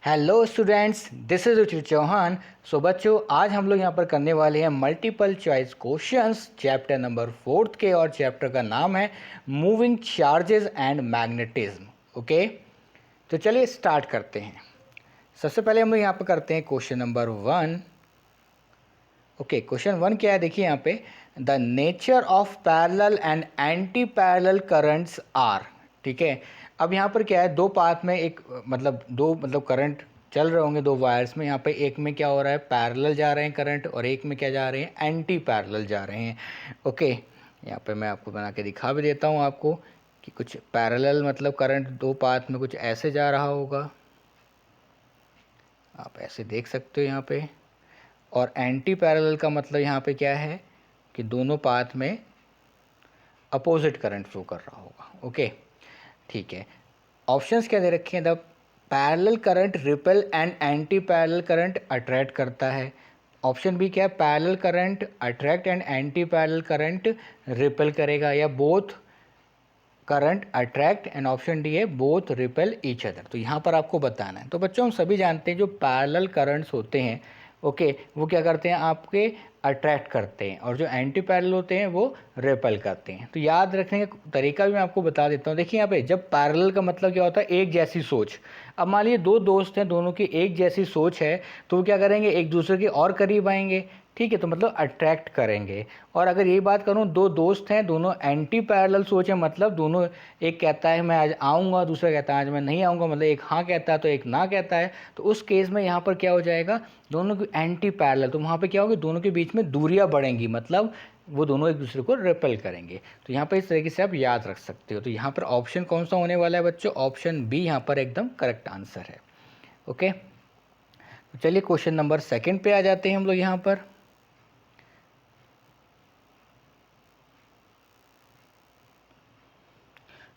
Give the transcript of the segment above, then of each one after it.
Hello students, this is रुचि चौहान। सो बच्चों, आज हम लोग यहाँ पर करने वाले हैं multiple choice questions chapter number 4 के, और चैप्टर का नाम है moving charges and magnetism. Okay, तो चलिए स्टार्ट करते हैं। सबसे पहले हम लोग यहाँ पर करते हैं क्वेश्चन नंबर 1। ओके, क्वेश्चन 1 क्या है, देखिए यहाँ पे the nature of parallel and anti parallel currents are. ठीक है, अब यहाँ पर क्या है, दो पाथ में एक दो करंट चल रहे होंगे दो वायर्स में। यहाँ पे एक में क्या हो रहा है, पैरेलल जा रहे हैं करंट, और एक में क्या जा रहे हैं, एंटी पैरेलल जा रहे हैं। ओके, यहाँ पे मैं आपको बना के दिखा भी देता हूँ आपको कि कुछ पैरेलल मतलब करंट दो पाथ में कुछ ऐसे जा रहा होगा, आप ऐसे देख सकते हो यहाँ पे। और एंटी पैरेलल का मतलब यहाँ पे क्या है कि दोनों पाथ में अपोजिट करंट फ्लो कर रहा होगा। ओके, ठीक है। ऑप्शंस क्या दे रखे हैं, the parallel current repel and anti parallel current attract करता है। ऑप्शन बी क्या है, parallel current attract and anti parallel current repel करेगा, या both current attract, and option D है बोथ रिपेल ईच अदर। तो यहाँ पर आपको बताना है। तो बच्चों, हम सभी जानते हैं जो पैरेलल करंट्स होते हैं, ओके, वो क्या करते हैं, आपके अट्रैक्ट करते हैं, और जो एंटी पैरेलल होते हैं वो रिपेल करते हैं। तो याद रखने का तरीका भी मैं आपको बता देता हूँ। देखिए यहाँ पे जब पैरेलल का मतलब क्या होता है, एक जैसी सोच। अब मान लीजिए दो दोस्त हैं, दोनों की एक जैसी सोच है, तो वो क्या करेंगे, एक दूसरे के और करीब आएंगे। ठीक है, तो मतलब अट्रैक्ट करेंगे। और अगर ये बात करूँ, दो दोस्त हैं, दोनों एंटी पैरेलल सोच है, मतलब दोनों, एक कहता है मैं आज आऊँगा, दूसरा कहता है आज मैं नहीं आऊँगा, मतलब एक हाँ कहता है तो एक ना कहता है। तो उस केस में यहाँ पर क्या हो जाएगा, दोनों की एंटी पैरेलल, तो वहाँ पे क्या होगी, दोनों के बीच में दूरियाँ बढ़ेंगी, मतलब वो दोनों एक दूसरे को रिपेल करेंगे। तो यहाँ पर इस तरीके से आप याद रख सकते हो। तो यहाँ पर ऑप्शन कौन सा होने वाला है बच्चों, ऑप्शन बी यहाँ पर एकदम करेक्ट आंसर है। ओके, तो चलिए क्वेश्चन नंबर 2 पे आ जाते हैं हम लोग यहाँ पर।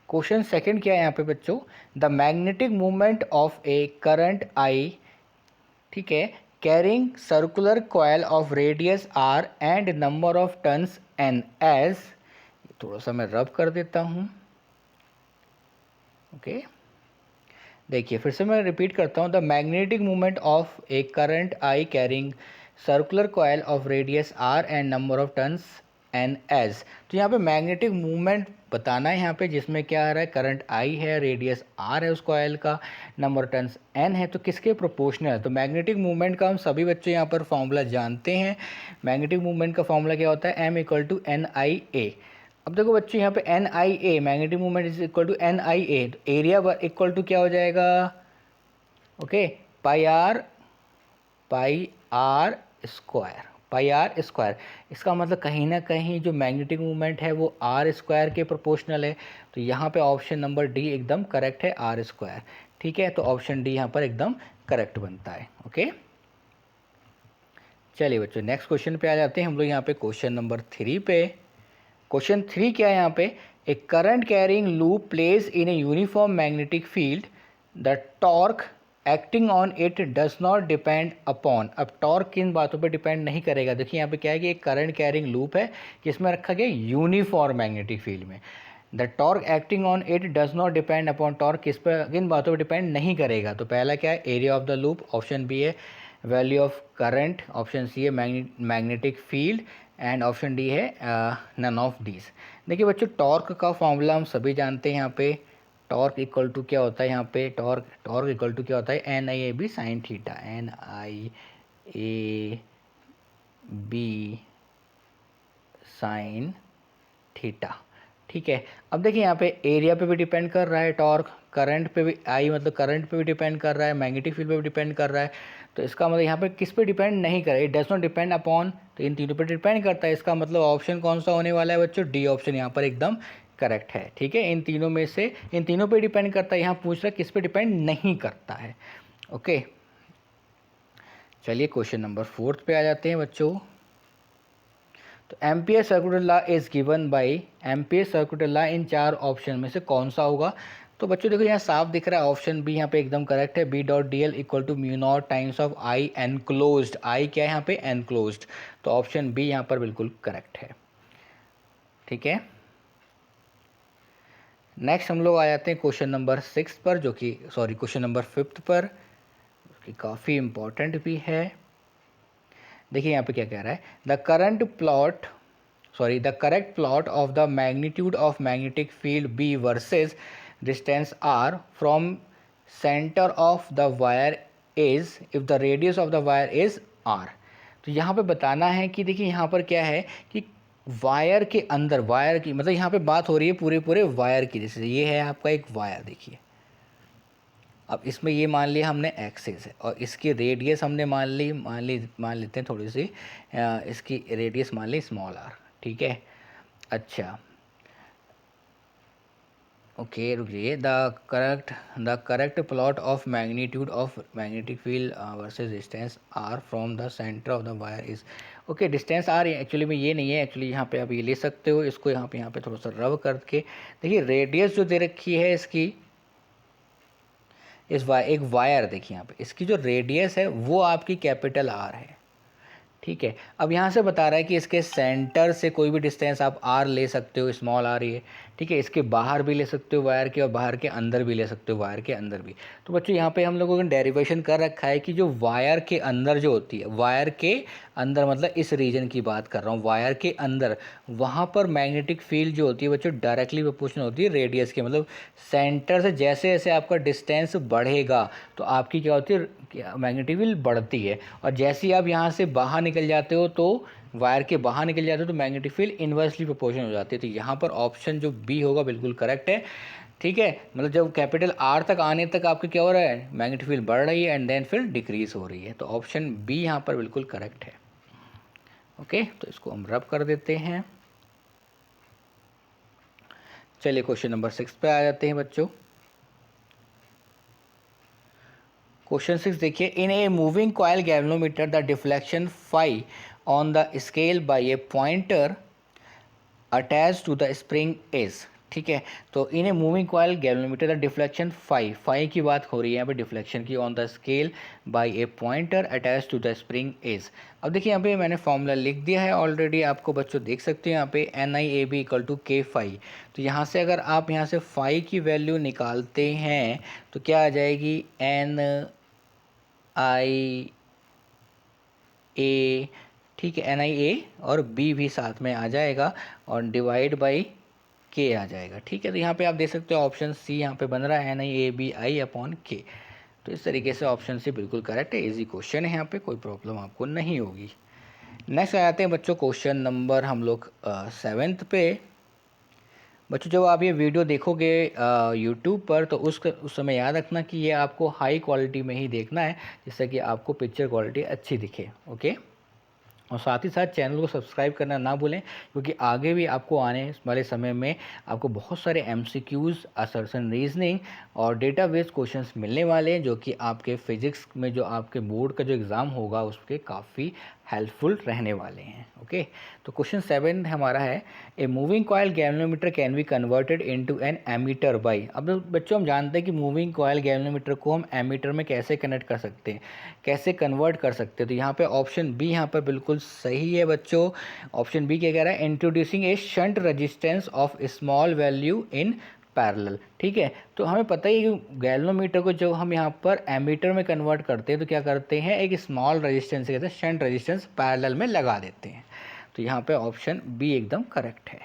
क्वेश्चन 2 क्या है यहाँ पे बच्चों, the magnetic movement of a current I, ठीक है, carrying circular coil of radius R and number of turns N as. थोड़ा सा मैं रब कर देता हूँ। ओके, देखिए फिर से मैं रिपीट करता हूँ, the magnetic movement of a current I carrying circular coil of radius R and number of turns N as. तो यहाँ पे मैग्नेटिक मूवमेंट बताना है यहाँ पे, जिसमें क्या आ रहा है, करंट आई है, रेडियस आर है उस कॉयल का, नंबर टर्न्स एन है, तो किसके प्रोपोर्शनल है। तो मैग्नेटिक मूवमेंट का हम सभी बच्चे यहाँ पर फॉर्मूला जानते हैं। मैग्नेटिक मूवमेंट का फॉर्मूला क्या होता है, M equal to N I A. अब देखो बच्चों, यहाँ पे N I A, magnetic movement is equal to N I A, तो एरिया इक्वल टू क्या हो जाएगा, okay, pi R square, pi R square. इसका मतलब कहीं ना कहीं जो मैग्नेटिक मूवमेंट है वो आर स्क्वायर के प्रोपोर्शनल है। तो यहाँ पे ऑप्शन नंबर डी एकदम करेक्ट है, आर स्क्वायर। ठीक है, तो ऑप्शन डी यहाँ पर एकदम करेक्ट बनता है। ओके, चलिए बच्चों नेक्स्ट क्वेश्चन पे आ जाते हैं हम लोग यहाँ पे, क्वेश्चन नंबर 3 पे। क्वेश्चन 3 क्या है यहाँ पे, a current carrying loop placed in a uniform magnetic field, the torque acting on it does not depend upon. अब टॉर्क किन बातों पे डिपेंड नहीं करेगा, देखिए यहाँ पे क्या है कि एक करंट कैरिंग लूप है जिसमें रखा गया यूनिफॉर्म मैग्नेटिक फील्ड में। The torque acting on it does not depend upon, torque किस पर, किन बातों पर डिपेंड नहीं करेगा। तो पहला क्या है, area of the loop, option B है value of current, option C है magnetic field, and option D है नन ऑफ दीज। देखिए बच्चों, टॉर्क का फॉर्मूला हम सभी जानते हैं। यहाँ पे टॉर्क इक्वल टू क्या होता है, यहाँ पे टॉर्क इक्वल टू क्या होता है, N I A B sine theta, N I A B sine theta. ठीक है, अब देखिए यहाँ पे एरिया पे भी डिपेंड कर रहा है टॉर्क, करंट पे भी, आई मतलब करंट पे भी डिपेंड कर रहा है, मैग्नेटिक फील्ड पे भी डिपेंड कर रहा है। तो इसका मतलब यहाँ पे किस पे डिपेंड नहीं करे, it does not depend upon, तो इन तीनों पे डिपेंड करता है। इसका मतलब ऑप्शन कौन सा होने वाला है बच्चों, डी ऑप्शन यहाँ पर एकदम करेक्ट है। ठीक है, इन तीनों में से इन तीनों पे डिपेंड करता है, यहाँ पूछ रहा है किस पे डिपेंड नहीं करता है। ओके, चलिए क्वेश्चन नंबर 4 पे आ जाते हैं बच्चों। तो ampere circular law is given by, ampere circular law in चार ऑप्शन में से कौन सा होगा। तो बच्चों देखो यहाँ साफ दिख रहा है, ऑप्शन बी यहाँ पे एकदम करेक्ट है, B dot D L equal to mu naught times of I enclosed. I क्या है यहाँ पे, एनक्लोज्ड। तो ऑप्शन बी यहाँ पर बिल्कुल करेक्ट है। ठीक है, नेक्स्ट हम लोग आ जाते हैं क्वेश्चन नंबर 6 पर, जो कि सॉरी क्वेश्चन नंबर 5 पर। कि काफ़ी इम्पोर्टेंट भी है। देखिए यहाँ पे क्या कह रहा है, the correct plot of the magnitude of magnetic field B versus distance R from centre of the wire is if the radius of the wire is R. तो यहाँ पे बताना है कि देखिए यहाँ पर क्या है कि वायर के अंदर, वायर की मतलब यहाँ पे बात हो रही है पूरे पूरे वायर की। जैसे ये है आपका एक वायर, देखिए अब इसमें ये मान लिया हमने एक्सिस है और इसकी रेडियस हमने मान लेते हैं थोड़ी सी, इसकी रेडियस मान ली स्मॉल आर, ठीक है। अच्छा ओके रुकिए, the correct plot of magnitude of magnetic field versus distance R from the centre of the wire is, okay distance R actually में ये नहीं है, एक्चुअली यहाँ पे आप ये ले सकते हो इसको, यहाँ पे थोड़ा सा रब करके देखिए रेडियस जो दे रखी है इसकी, एक वायर देखिए यहाँ पे इसकी जो रेडियस है वो आपकी कैपिटल आर है, ठीक है। अब यहाँ से बता रहा है कि इसके सेंटर से कोई भी डिस्टेंस आप आर ले सकते हो, स्मॉल आर ये, ठीक है। इसके बाहर भी ले सकते हो वायर के, और बाहर के अंदर भी ले सकते हो वायर के अंदर भी। तो बच्चों यहाँ पे हम लोगों ने डेरिवेशन कर रखा है कि जो वायर के अंदर जो होती है, वायर के अंदर मतलब इस रीजन की बात कर रहा हूँ, वायर के अंदर वहाँ पर मैग्नेटिक फील्ड जो होती है बच्चों डायरेक्टली प्रोपोर्शनल होती है रेडियस के, मतलब सेंटर से जैसे जैसे आपका डिस्टेंस बढ़ेगा तो आपकी क्या होती है मैग्नेटिक फील्ड बढ़ती है, और जैसे ही आप यहाँ से बाहर निकल जाते हो तो वायर के बाहर निकल जाते हो तो मैग्नेटिक फील्ड इन्वर्सली प्रोपोर्शनल हो जाती है। तो यहाँ पर ऑप्शन जो बी होगा बिल्कुल करेक्ट है, ठीक है। मतलब जब कैपिटल आर तक आने तक आपके क्या हो रहा है, मैग्नेटिक फील्ड बढ़ रही है एंड देन फिर डिक्रीज हो रही है, तो ऑप्शन बी यहाँ पर बिल्कुल करेक्ट है। ओके तो इसको हम रब कर देते हैं। चलिए क्वेश्चन नंबर 6 पे आ जाते हैं बच्चों। क्वेश्चन 6 देखिए, in a moving coil galvanometer the deflection phi on the scale by a pointer attach to the spring is, ठीक है। तो in a moving coil galvanometer the deflection phi की बात हो रही है यहाँ पे डिफ्लेक्शन की, on the scale by a pointer attach to the spring is. अब देखिए यहाँ पे मैंने फॉर्मूला लिख दिया है ऑलरेडी, आपको बच्चों देख सकते हो यहाँ पे NIAB equal to K phi. तो यहाँ से अगर आप यहाँ से फाई की वैल्यू निकालते हैं तो क्या आ जाएगी, NIA, ठीक है, NIA और B भी साथ में आ जाएगा और डिवाइड बाई K आ जाएगा, ठीक है। तो यहाँ पे आप देख सकते हो ऑप्शन सी यहाँ पे बन रहा है NIABI अपॉन K। तो इस तरीके से ऑप्शन सी बिल्कुल करेक्ट है, इजी क्वेश्चन है, यहाँ पे कोई प्रॉब्लम आपको नहीं होगी। नेक्स्ट आ जाते हैं बच्चों क्वेश्चन नंबर हम लोग 7th पे। बच्चों जब आप ये वीडियो देखोगे यूट्यूब पर तो उस समय याद रखना कि ये आपको हाई क्वालिटी में ही देखना है, जिससे कि आपको पिक्चर क्वालिटी अच्छी दिखे, ओके। और साथ ही साथ चैनल को सब्सक्राइब करना ना भूलें, क्योंकि आगे भी आपको आने वाले समय में आपको बहुत सारे MCQs, असर्शन रीजनिंग और डेटाबेस क्वेश्चंस मिलने वाले हैं, जो कि आपके फिजिक्स में जो आपके बोर्ड का जो एग्ज़ाम होगा उसके काफ़ी हेल्पफुल रहने वाले हैं, ओके। तो क्वेश्चन 7 हमारा है, a moving coil galvanometer can be converted into an ammeter by. अब बच्चों हम जानते हैं कि मूविंग कॉयल गैल्वेनोमीटर को हम एमीटर में कैसे कनेक्ट कर सकते हैं, कैसे कन्वर्ट कर सकते हैं। तो यहाँ पे ऑप्शन बी यहाँ पर बिल्कुल सही है बच्चों। ऑप्शन बी क्या कह रहा है, introducing A shunt resistance of small value in parallel, ठीक है। तो हमें पता ही है कि गैल्वेनोमीटर को जब हम यहाँ पर एमीटर में कन्वर्ट करते हैं तो क्या करते हैं, एक स्मॉल रेजिस्टेंस कहते हैं शंट रेजिस्टेंस पैरेलल में लगा देते हैं। तो यहाँ पे ऑप्शन बी एकदम करेक्ट है।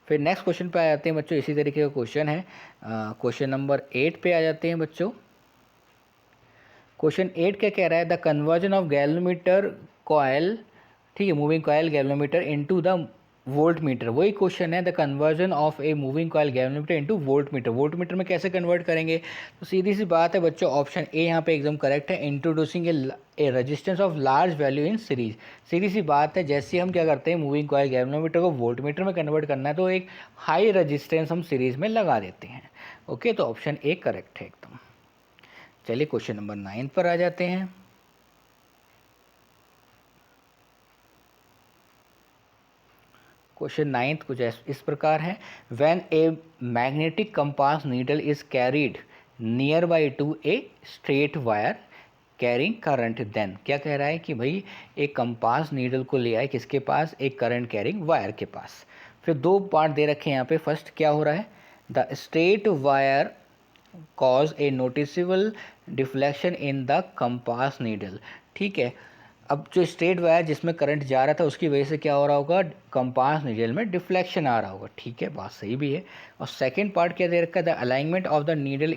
फिर नेक्स्ट क्वेश्चन पे आ जाते हैं बच्चों, इसी तरीके का क्वेश्चन है, क्वेश्चन नंबर 8 पे आ जाते हैं बच्चों। क्वेश्चन 8 क्या कह रहा है, the conversion of galvanometer coil, ठीक है, moving coil galvanometer into the volt meter. वही क्वेश्चन है, the conversion of A moving coil galvanometer into volt meter. Volt meter में कैसे कन्वर्ट करेंगे, तो सीधी सी बात है बच्चों, ऑप्शन ए यहाँ पे एकदम करेक्ट है, introducing a resistance of large value in series. सीधी सी बात है, जैसे हम क्या करते हैं मूविंग कॉयल गैल्वेनोमीटर को वोल्ट मीटर में कन्वर्ट करना है तो एक हाई रेजिस्टेंस हम सीरीज में लगा देते हैं, ओके। तो ऑप्शन ए करेक्ट है एकदम। चलिए क्वेश्चन नंबर 9 पर आ जाते हैं। क्वेश्चन 9 कुछ इस प्रकार है, when a magnetic compass needle is carried near by to a straight wire carrying current, then क्या कह रहा है कि भाई एक कंपास नीडल को ले आए किसके पास, एक करंट कैरिंग वायर के पास। फिर दो पार्ट दे रखे हैं यहाँ पे, फर्स्ट क्या हो रहा है, the straight wire cause A noticeable deflection in the compass needle. ठीक है, अब जो स्ट्रेट वायर जिसमें करंट जा रहा था उसकी वजह से क्या हो रहा होगा, कंपास नीडल में डिफ्लेक्शन आ रहा होगा। ठीक है, बात सही भी है। और सेकंड पार्ट क्या दे रखा है, the alignment of the needle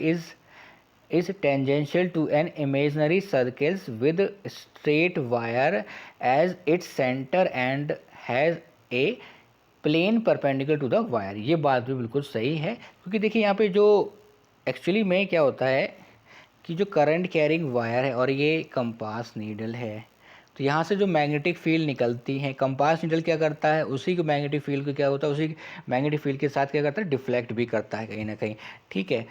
is tangential to an imaginary circles with straight wire as its center and has a plane perpendicular to the wire। ये बात भी बिल्कुल सही है, क्योंकि देखिए यहाँ पे जो एक्चुअली में क्या होता है कि जो करंट कैरिंग वायर है और ये कंपास नीडल है, तो यहाँ से जो मैग्नेटिक फील्ड निकलती है, कंपास नीडल क्या करता है, उसी के मैग्नेटिक फील्ड को क्या होता है, उसी मैग्नेटिक फील्ड के साथ क्या करता है, डिफ्लेक्ट भी करता है कहीं ना कहीं। ठीक है,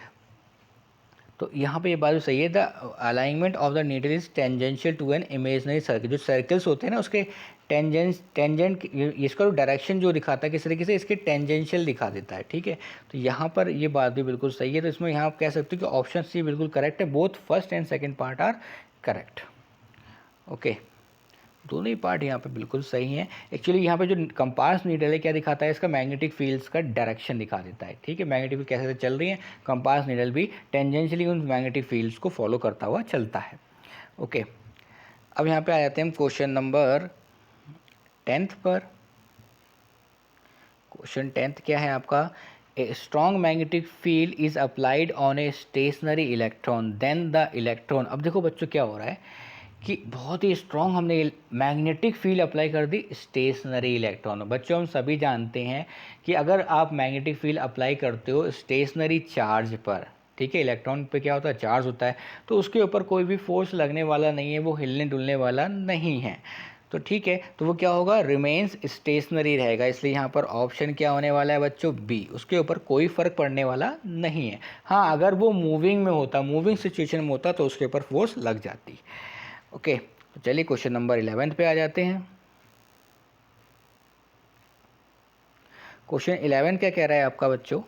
तो यहाँ पे ये बात सही है, the alignment of the needle is tangential to an imaginary circle. जो सर्कल्स होते हैं ना उसके टेंजेंट इसका डायरेक्शन जो दिखाता है किस तरीके से, इसके टेंजेंशियल दिखा देता है। ठीक है, तो यहाँ पर ये बात भी बिल्कुल सही है। तो इसमें यहाँ आप कह सकते हो कि ऑप्शन सी बिल्कुल करेक्ट है, both first and second part are correct. Okay, दोनों ही पार्ट यहाँ पे बिल्कुल सही हैं। एक्चुअली यहाँ पे जो कंपास नीडल है क्या दिखाता है, इसका मैग्नेटिक फील्ड्स का डायरेक्शन दिखा देता है। ठीक है, मैग्नेटिक फील्ड कैसे चल रही है, कंपास नीडल भी टेंजेंशियली उन मैग्नेटिक फील्ड्स को फॉलो करता हुआ चलता है। ओके, अब यहाँ पे आ जाते हैं क्वेश्चन नंबर 10 पर। क्वेश्चन 10 क्या है आपका, a strong magnetic field is applied on a stationary electron then the electron. अब देखो बच्चों क्या हो रहा है कि बहुत ही स्ट्रॉन्ग हमने मैग्नेटिक फील्ड अप्लाई कर दी स्टेशनरी इलेक्ट्रॉन। बच्चों हम सभी जानते हैं कि अगर आप मैग्नेटिक फील्ड अप्लाई करते हो स्टेशनरी चार्ज पर, ठीक है, इलेक्ट्रॉन पे क्या होता है, चार्ज होता है, तो उसके ऊपर कोई भी फोर्स लगने वाला नहीं है, वो हिलने डुलने वाला नहीं है। तो ठीक है, तो वो क्या होगा, रिमेन्स स्टेशनरी रहेगा। इसलिए यहाँ पर ऑप्शन क्या होने वाला है बच्चों, बी, उसके ऊपर कोई फर्क पड़ने वाला नहीं है। हाँ, अगर वो मूविंग में होता, मूविंग सिचुएशन में होता तो उसके ऊपर फोर्स लग जाती। ओके, तो चलिए क्वेश्चन नंबर 11 पे आ जाते हैं। क्वेश्चन 11 क्या कह रहा है आपका बच्चों,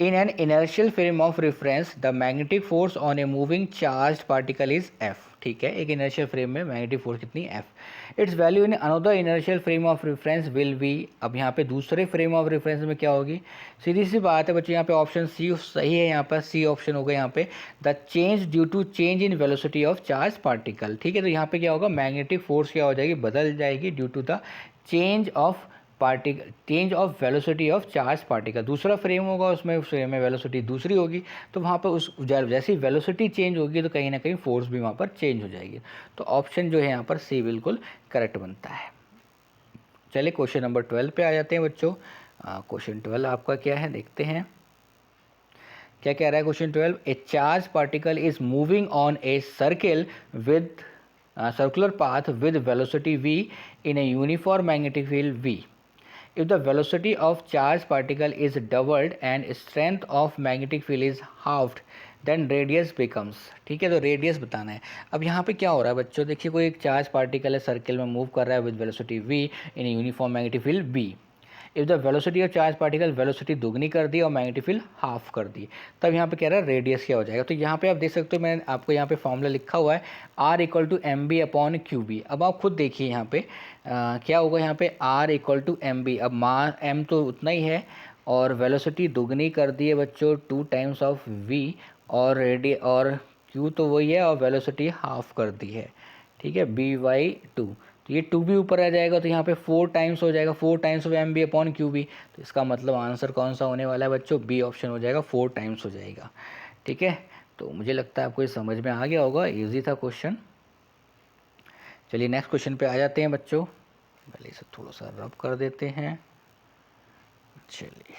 in an inertial frame of reference the magnetic force on a moving charge particle is F. ठीक है, एक इनर्शियल फ्रेम में मैग्नेटिक फोर्स कितनी, F. It's value in another inertial frame of reference will be. अब यहाँ पे दूसरे frame of reference में क्या होगी, सीधी सी बात है बच्चों, यहाँ पे ऑप्शन सी सही है। यहाँ पर सी ऑप्शन होगा यहाँ पे, the change due to change in velocity of charge particle. ठीक है, तो यहाँ पे क्या होगा, मैग्नेटिक फोर्स क्या हो जाएगी, बदल जाएगी due to the change of particle, change of velocity of charge particle. दूसरा फ्रेम होगा, उसमें फ्रेम में वेलोसिटी दूसरी होगी, तो वहाँ पर उस जैसी वेलोसिटी चेंज होगी तो कहीं ना कहीं फोर्स भी वहाँ पर चेंज हो जाएगी। तो ऑप्शन जो है यहाँ पर सी बिल्कुल करेक्ट बनता है। चलिए क्वेश्चन नंबर 12 पे आ जाते हैं बच्चों। क्वेश्चन 12 आपका क्या है, देखते हैं क्या कह रहा है question 12। A charge particle is moving on a circle with circular path with velocity v in a uniform magnetic field v. If the velocity of charged particle is doubled and strength of magnetic field is halved, then radius becomes। ठीक है, तो radius बताना है। अब यहाँ पे क्या हो रहा है बच्चों, देखिए कोई एक चार्ज पार्टिकल है, सर्किल में मूव कर रहा है with velocity v in uniform magnetic field b। If the velocity of charge particle, velocity दुगनी कर दी और मैग्नेटिक फील्ड हाफ कर दी, तब यहाँ पे कह रहा है रेडियस क्या हो जाएगा। तो यहाँ पे आप देख सकते हो, मैंने आपको यहाँ पे फॉर्मूला लिखा हुआ है R equal to M B upon Q B. अब आप खुद देखिए यहाँ पे क्या होगा, यहाँ पे R equal to M B. अब m तो उतना ही है और वेलोसिटी दुगनी कर दी है बच्चों 2 टाइम्स ऑफ v, और और q तो वही है और वेलोसिटी हाफ कर दी है। ठीक है, b/2, तो ये 2 भी ऊपर आ जाएगा, तो यहाँ पे 4 टाइम्स हो जाएगा, 4 times of M B upon Q B. तो इसका मतलब आंसर कौन सा होने वाला है बच्चों, बी ऑप्शन हो जाएगा, 4 टाइम्स हो जाएगा। ठीक है, तो मुझे लगता है आपको ये समझ में आ गया होगा, इजी था क्वेश्चन। चलिए नेक्स्ट क्वेश्चन पे आ जाते हैं बच्चों। पहले इसे थोड़ा सा रब कर देते हैं। चलिए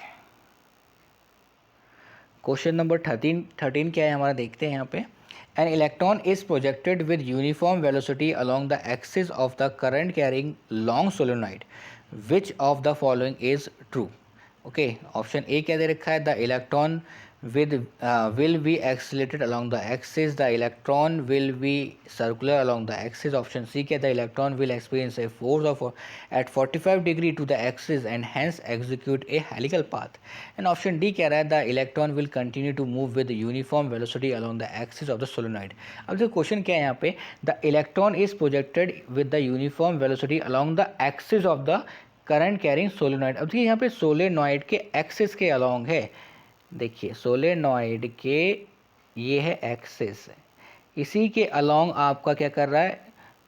क्वेश्चन नंबर 13 क्या है हमारा, देखते हैं यहाँ पे। An electron is projected with uniform velocity along the axis of the current carrying long solenoid. Which of the following is true? Okay, option A क्या दे रखा है, the electron will be accelerated along the axis, the electron will be circular along the axis. Option C क्या, the electron will experience a force of at 45 degree to the axis and hence execute a helical path. And option D कह रहा है, the electron will continue to move with uniform velocity along the axis of the solenoid. अब जो question क्या है यहाँ पे, the electron is projected with the uniform velocity along the axis of the current carrying solenoid. अब देखिए यहाँ पे सोलेनॉइड के एक्सिस के अलोंग है, देखिए सोलेनॉइड के ये है एक्सिस, इसी के अलोंग आपका क्या कर रहा है,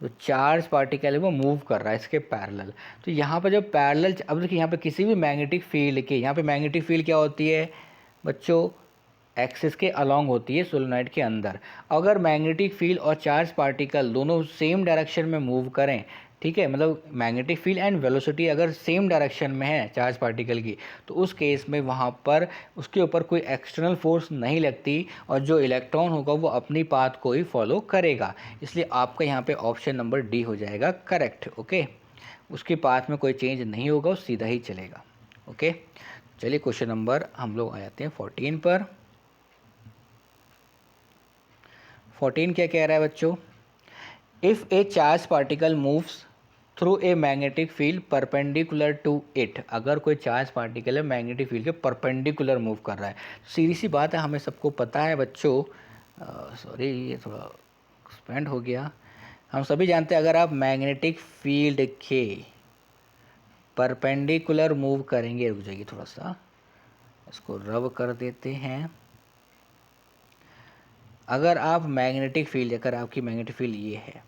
जो चार्ज पार्टिकल है वो मूव कर रहा है इसके पैरेलल। तो यहाँ पर जब पैरेलल, अब देखिए यहाँ पे किसी भी मैग्नेटिक फील्ड के, यहाँ पे मैग्नेटिक फील्ड क्या होती है बच्चों, एक्सिस के अलोंग होती है सोलेनॉइड के अंदर। अगर मैग्नेटिक फील्ड और चार्ज पार्टिकल दोनों सेम डायरेक्शन में मूव करें, ठीक है, मतलब मैग्नेटिक फील्ड एंड वेलोसिटी अगर सेम डायरेक्शन में है चार्ज पार्टिकल की, तो उस केस में वहाँ पर उसके ऊपर कोई एक्सटर्नल फोर्स नहीं लगती और जो इलेक्ट्रॉन होगा वो अपनी पाथ को ही फॉलो करेगा। इसलिए आपका यहाँ पे ऑप्शन नंबर डी हो जाएगा करेक्ट। ओके, उसकी पाथ में कोई चेंज नहीं होगा, वो सीधा ही चलेगा। ओके, चलिए क्वेश्चन नंबर हम लोग आ जाते हैं 14 पर। 14 क्या कह रहा है बच्चों, if a charge particle moves through a magnetic field perpendicular to it, अगर कोई चार्ज पार्टिकल है मैग्नेटिक फील्ड के परपेंडिकुलर मूव कर रहा है, सीधी सी बात है, हमें सबको पता है बच्चों, सॉरी ये थोड़ा एक्सपेंड हो गया, हम सभी जानते हैं अगर आप मैग्नेटिक फील्ड के परपेंडिकुलर मूव करेंगे, रुक जाइए थोड़ा सा इसको रब कर देते हैं, अगर आप मैग्नेटिक फील्ड, अगर आपकी मैग्नेटिक फील्ड ये है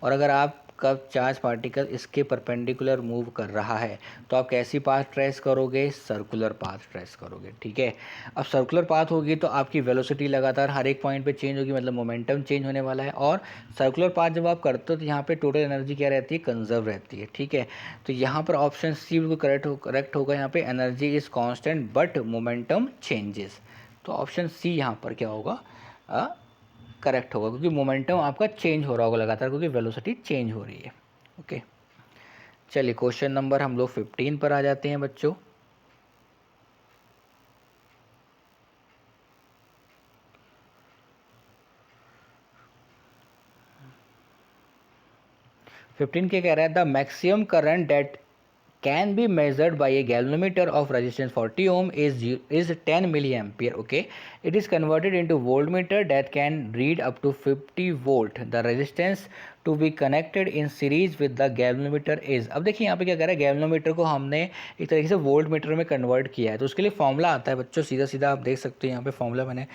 और अगर आपका चार्ज पार्टिकल इसके परपेंडिकुलर मूव कर रहा है, तो आप कैसी पाथ ट्रेस करोगे, सर्कुलर पाथ ट्रेस करोगे। ठीक है, अब सर्कुलर पाथ होगी तो आपकी वेलोसिटी लगातार हर एक पॉइंट पे चेंज होगी, मतलब मोमेंटम चेंज होने वाला है। और सर्कुलर पाथ जब आप करते हो तो यहाँ पे टोटल एनर्जी क्या रहती है, कंजर्व रहती है। ठीक है, तो यहाँ पर ऑप्शन सी बिल्कुल करेक्ट होगा। यहाँ पे energy is constant but momentum changes, तो ऑप्शन सी यहाँ पर क्या होगा, करेक्ट होगा, क्योंकि मोमेंटम आपका चेंज हो रहा होगा लगातार, क्योंकि वेलोसिटी चेंज हो रही है। ओके, चलिए क्वेश्चन नंबर हम लोग 15 पर आ जाते हैं बच्चों। फिफ्टीन क्या कह रहा है, the maximum current that can be measured by a galvanometer of resistance 40 ohm is 10 milliampere. Okay, it is converted into voltmeter that can read up to 50 volt. The resistance to be connected in series with the galvanometer is, अब देखिए यहाँ पे क्या कह रहा है, galvanometer को हमने एक तरीके से वोल्ट मीटर में कन्वर्ट किया है, तो उसके लिए फॉर्मूला आता है बच्चों, सीधा सीधा आप देख सकते हो, यहाँ पे फॉर्मूला मैंने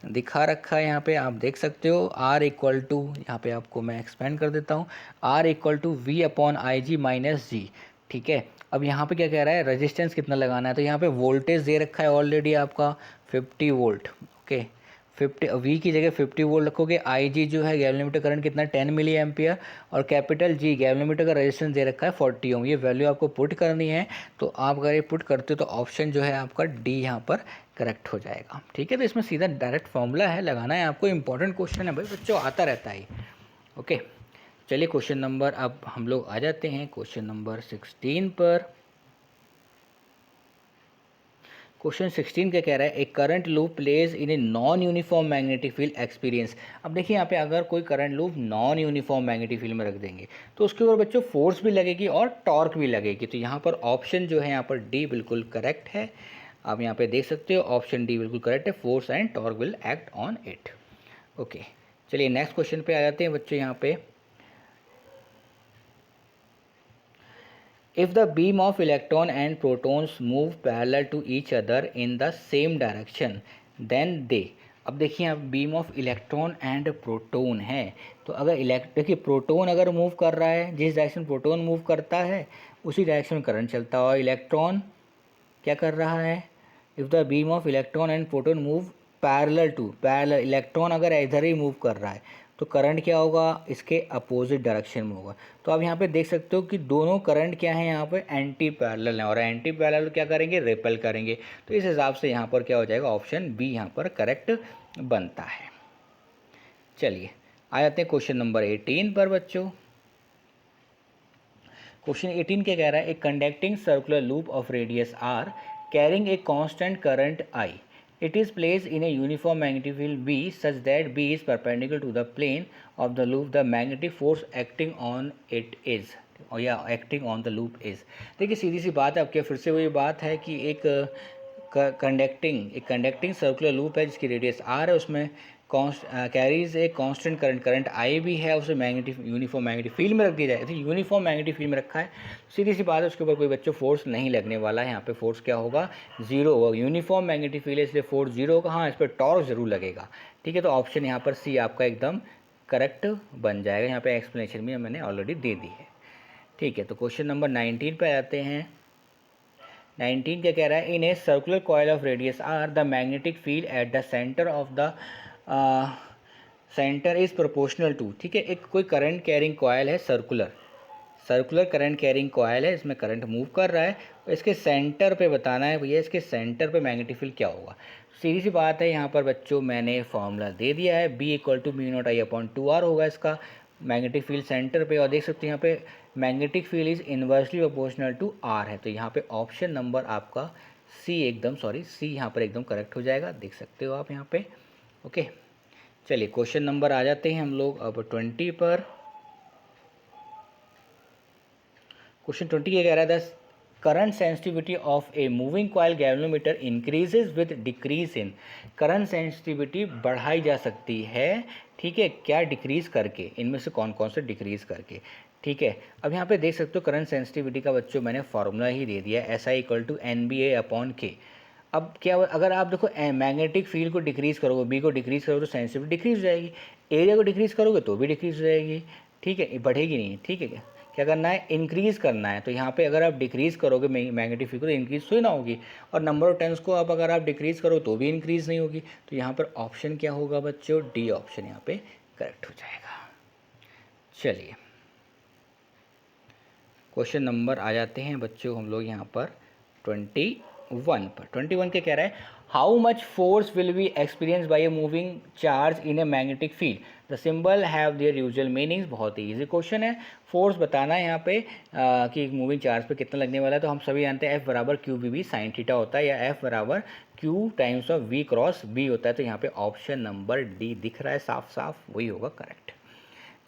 दिखा रखा है, यहाँ पे आप देख सकते हो, R इक्वल टू, यहाँ पे आपको मैं एक्सपेंड कर देता हूँ, R equal to V upon I G minus G. ठीक है, अब यहाँ पे क्या कह रहा है, रेजिस्टेंस कितना लगाना है, तो यहाँ पे वोल्टेज दे रखा है ऑलरेडी आपका 50 वोल्ट। ओके, 50 वी की जगह 50 वोल्ट रखोगे, आई जी जो है गैल्वेनोमीटर करंट कितना 10 मिली एम्पियर, और कैपिटल जी गैल्वेनोमीटर का रेजिस्टेंस दे रखा है 40 ओम। ये वैल्यू आपको पुट करनी है, तो आप अगर ये पुट करते हो तो ऑप्शन जो है आपका डी यहाँ पर करेक्ट हो जाएगा। ठीक है, तो इसमें सीधा डायरेक्ट फॉर्मूला है, लगाना है आपको, इंपॉर्टेंट क्वेश्चन है भाई बच्चों, आता रहता है। ओके, चलिए क्वेश्चन नंबर, अब हम लोग आ जाते हैं क्वेश्चन नंबर 16 पर। क्वेश्चन 16 क्या कह रहा है, a current loop placed in a non uniform magnetic field experience. अब देखिए यहाँ पे अगर कोई current loop non uniform magnetic field में रख देंगे तो उसके ऊपर बच्चों फोर्स भी लगेगी और टॉर्क भी लगेगी, तो यहाँ पर ऑप्शन जो है यहाँ पर डी बिल्कुल करेक्ट है। आप यहाँ पे देख सकते हो ऑप्शन डी बिल्कुल करेक्ट है, force and torque will act on it. Okay, चलिए नेक्स्ट क्वेश्चन पे आ जाते हैं बच्चों। यहाँ पे if the beam of electron and protons move parallel to each other in the same direction then they, अब देखिए आप beam of electron and proton है, तो अगर देखिए प्रोटोन अगर मूव कर रहा है, जिस डायरेक्शन प्रोटोन मूव करता है उसी डायरेक्शन में करंट चलता है, और इलेक्ट्रॉन क्या कर रहा है, if the beam of electron and proton move parallel, electron अगर इधर ही मूव कर रहा है तो करंट क्या होगा, इसके अपोजिट डायरेक्शन में होगा। तो आप यहाँ पे देख सकते हो कि दोनों करंट क्या है, यहाँ पे एंटी पैरेलल है, और एंटी पैरेलल क्या करेंगे, रिपेल करेंगे, तो इस हिसाब से यहाँ पर क्या हो जाएगा, ऑप्शन बी यहाँ पर करेक्ट बनता है। चलिए आ जाते हैं क्वेश्चन नंबर 18 पर बच्चों। क्वेश्चन 18 क्या कह रहा है, a conducting circular loop of radius R carrying a constant current I, it is placed in a uniform magnetic field B such that B is perpendicular to the plane of the loop. The magnetic force acting on it is, या acting on the loop is। देखिए सीधी सी बात है, अब क्या फिर से वही बात है कि एक एक कंडक्टिंग सर्कुलर लूप है जिसकी रेडियस आर है, उसमें कैरीज ए कांस्टेंट करंट आई भी है, उसे मैग्नेटिक यूनिफॉर्म मैग्नेटिक फील्ड में रख दिया जाए, तो यूनिफॉर्म मैग्नेटिक फील्ड में रखा है, सीधी सी बात है उसके ऊपर कोई बच्चों फोर्स नहीं लगने वाला है। यहाँ पे फोर्स क्या होगा, जीरो होगा। यूनिफॉर्म मैग्नेटिक फील्ड है इसलिए फोर्स जीरो होगा। हाँ, इस पर टॉर्क जरूर लगेगा। ठीक है, तो ऑप्शन यहाँ पर सी आपका एकदम करेक्ट बन जाएगा। यहाँ पे एक्सप्लेनेशन भी मैंने ऑलरेडी दे दी है। ठीक है, तो क्वेश्चन नंबर 19 पे आते हैं। 19 क्या कह रहा है, in a circular coil of radius R the magnetic field at the centre of the centre is proportional to. ठीक है, एक कोई करंट कैरिंग कॉइल है, सर्कुलर करंट कैरिंग कॉइल है, इसमें करंट मूव कर रहा है, इसके सेंटर पे बताना है भैया, इसके सेंटर पे मैग्नेटिक फील्ड क्या होगा। सीधी सी बात है, यहाँ पर बच्चों मैंने फॉर्मूला दे दिया है, B = μ0I/2r होगा इसका मैग्नेटिक फील्ड सेंटर पे। और देख सकते हैं यहाँ पे magnetic field is inversely proportional to R है, तो यहाँ पे ऑप्शन नंबर आपका सी यहाँ पर एकदम करेक्ट हो जाएगा, देख सकते हो आप यहाँ पे। ओके, चलिए क्वेश्चन नंबर आ जाते हैं हम लोग अब 20 पर। क्वेश्चन 20 क्या कह रहा है, the current sensitivity of A moving coil galvanometer increases with decrease in. Current sensitivity बढ़ाई जा सकती है, ठीक है, क्या डिक्रीज करके, इनमें से कौन कौन से डिक्रीज करके। ठीक है, अब यहाँ पे देख सकते हो करंट सेंसिटिविटी का बच्चों मैंने फार्मूला ही दे दिया है, SI = NBA/K। अब क्या, अगर आप देखो मैग्नेटिक फील्ड को डिक्रीज़ करोगे, बी को डिक्रीज़ करोगे तो सेंसिटिविटी डिक्रीज हो जाएगी, एरिया को डिक्रीज़ करोगे तो भी डिक्रीज हो जाएगी। ठीक है, बढ़ेगी नहीं। ठीक है, क्या करना है, इंक्रीज़ करना है। तो यहाँ पे अगर आप डिक्रीज़ करोगे मैग्नेटिक फील्ड को तो इंक्रीज़ तो ही ना होगी, और नंबर ऑफ टर्न्स को अगर आप डिक्रीज़ करो तो भी इंक्रीज़ नहीं होगी। तो यहाँ पर ऑप्शन क्या होगा बच्चों, डी ऑप्शन यहाँ पे करेक्ट हो जाएगा। चलिए क्वेश्चन नंबर आ जाते हैं बच्चों हम लोग यहाँ पर 21 पर। 21 क्या कह रहा है, how much force will be experience by a moving charge in A magnetic field, the symbol have their usual meanings. बहुत ही इजी क्वेश्चन है, फोर्स बताना है यहाँ पे कि मूविंग चार्ज पे कितना लगने वाला है। तो हम सभी जानते हैं F = QVB sin थीटा होता है, या F = Q times of V cross B होता है। तो यहाँ पे ऑप्शन नंबर डी दिख रहा है साफ साफ, वही होगा करेक्ट।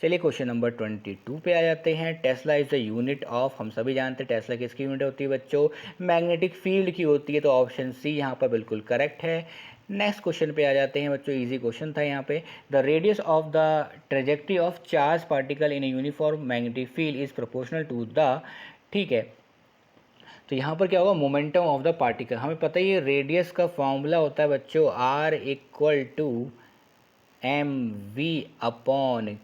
चलिए क्वेश्चन नंबर 22 पे आ जाते हैं। Tesla is the unit of, हम सभी जानते हैं टेस्ला किसकी यूनिट होती है बच्चों, मैग्नेटिक फील्ड की होती है। तो ऑप्शन सी यहाँ पर बिल्कुल करेक्ट है। नेक्स्ट क्वेश्चन पे आ जाते हैं बच्चों, इजी क्वेश्चन था यहाँ पे, the radius of the trajectory of charge particle in a uniform magnetic field is proportional to the. ठीक है, तो यहाँ पर क्या होगा, मोमेंटम ऑफ द पार्टिकल। हमें पता ही है रेडियस का फॉर्मूला होता है बच्चों R = mv/qv।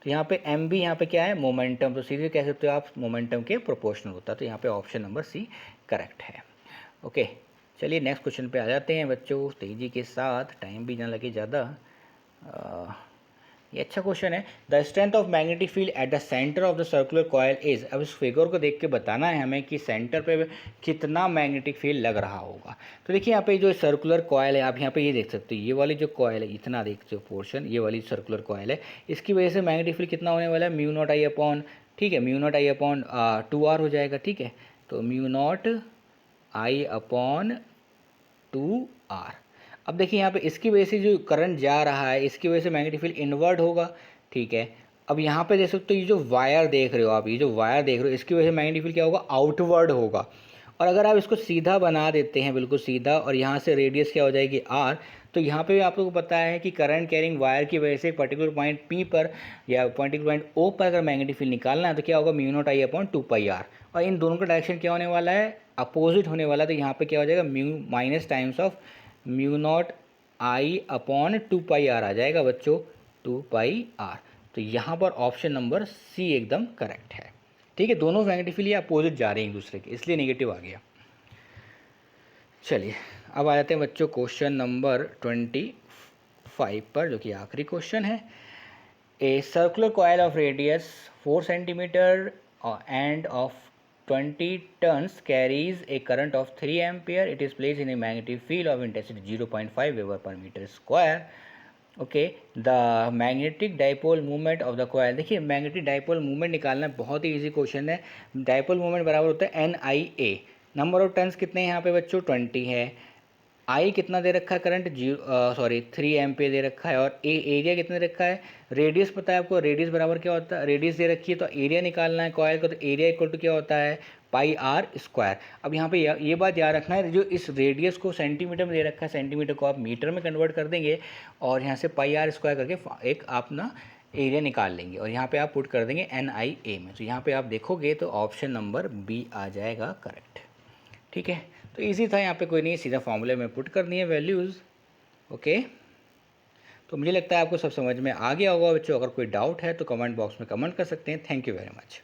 तो यहाँ पे mv यहाँ पे क्या है, मोमेंटम, तो सीधे कह सकते हो आप मोमेंटम के प्रोपोर्शनल होता है। तो यहाँ पे ऑप्शन नंबर सी करेक्ट है। ओके, चलिए नेक्स्ट क्वेश्चन पे आ जाते हैं बच्चों तेज़ी के साथ, टाइम भी ना लगे ज़्यादा। ये अच्छा क्वेश्चन है, the strength of magnetic field at the centre of the circular coil is. अब इस फिगर को देख के बताना है हमें कि सेंटर पे कितना मैग्नेटिक फील्ड लग रहा होगा। तो देखिए यहाँ पे जो सर्कुलर कॉयल है, आप यहाँ पे ये देख सकते हो, ये वाली जो कॉयल है, इतना देखते हो पोर्शन, ये वाली सर्कुलर कॉयल है, इसकी वजह से मैग्नेटिक फील्ड कितना होने वाला है, μ0I/, ठीक है, μ0I/2r हो जाएगा। ठीक है, तो μ0I/2r। अब देखिए यहाँ पे इसकी वजह से जो करंट जा रहा है, इसकी वजह से मैग्नेटिक फील्ड इन्वर्ट होगा। ठीक है, अब यहाँ पे देख सकते हो, ये जो वायर देख रहे हो आप, ये जो वायर देख रहे हो, इसकी वजह से मैग्नेटिक फील्ड क्या होगा, आउटवर्ड होगा। और अगर आप इसको सीधा बना देते हैं, बिल्कुल सीधा, और यहाँ से रेडियस क्या हो जाएगी R, तो यहाँ पे भी आप लोगों को पता है कि करंट कैरिंग वायर की वजह से एक पर्टिकुलर पॉइंट P पर या पर्टिकुलर पॉइंट O पर अगर मैग्नेटिक फील्ड निकालना है तो क्या होगा, μ0I/2πr। और इन दोनों का डायरेक्शन क्या होने वाला है, अपोजिट होने वाला है। तो यहाँ पे क्या हो जाएगा, माइनस टाइम्स ऑफ μ0I/2πr आ जाएगा बच्चों, 2πr। तो यहाँ पर ऑप्शन नंबर सी एकदम करेक्ट है। ठीक है, दोनों मैग्नेटिक फील्ड अपोजिट जा रहे हैं एक दूसरे के, इसलिए नेगेटिव आ गया। चलिए अब आ जाते हैं बच्चों क्वेश्चन नंबर 25 पर, जो कि आखिरी क्वेश्चन है। ए circular coil of radius 4 centimetre end of 20 tons carries a current of 3 ampere. It is placed in a magnetic field of intensity 0.5 Weber per meter square. Okay, the magnetic dipole movement of the coil. देखिए magnetic dipole movement निकालना बहुत ही easy question है। Dipole movement बराबर होता है NIA। Number of turns कितने हैं यहाँ पे बच्चों, 20 है। आई कितना दे रखा है करंट, 3 एम्पियर दे रखा है। और एरिया कितना दे रखा है, रेडियस पता है आपको, रेडियस बराबर क्या होता है, रेडियस दे रखी है, तो एरिया निकालना है कॉयल का, तो एरिया इक्वल टू क्या होता है, पाई आर स्क्वायर। अब यहाँ पे ये बात याद रखना है, जो इस रेडियस को सेंटीमीटर में दे रखा है, सेंटीमीटर को आप मीटर में कन्वर्ट कर देंगे और यहाँ से पाई आर स्क्वायर करके एक आप ना एरिया निकाल लेंगे और यहाँ पे आप पुट कर देंगे NIA में। तो यहाँ पे आप देखोगे तो ऑप्शन नंबर बी आ जाएगा करेक्ट। ठीक है, तो इजी था, यहाँ पे कोई नहीं, सीधा फॉर्मूले में पुट करनी है वैल्यूज़। ओके, तो मुझे लगता है आपको सब समझ में आ गया होगा बच्चों। अगर कोई डाउट है तो कमेंट बॉक्स में कमेंट कर सकते हैं। Thank you very much.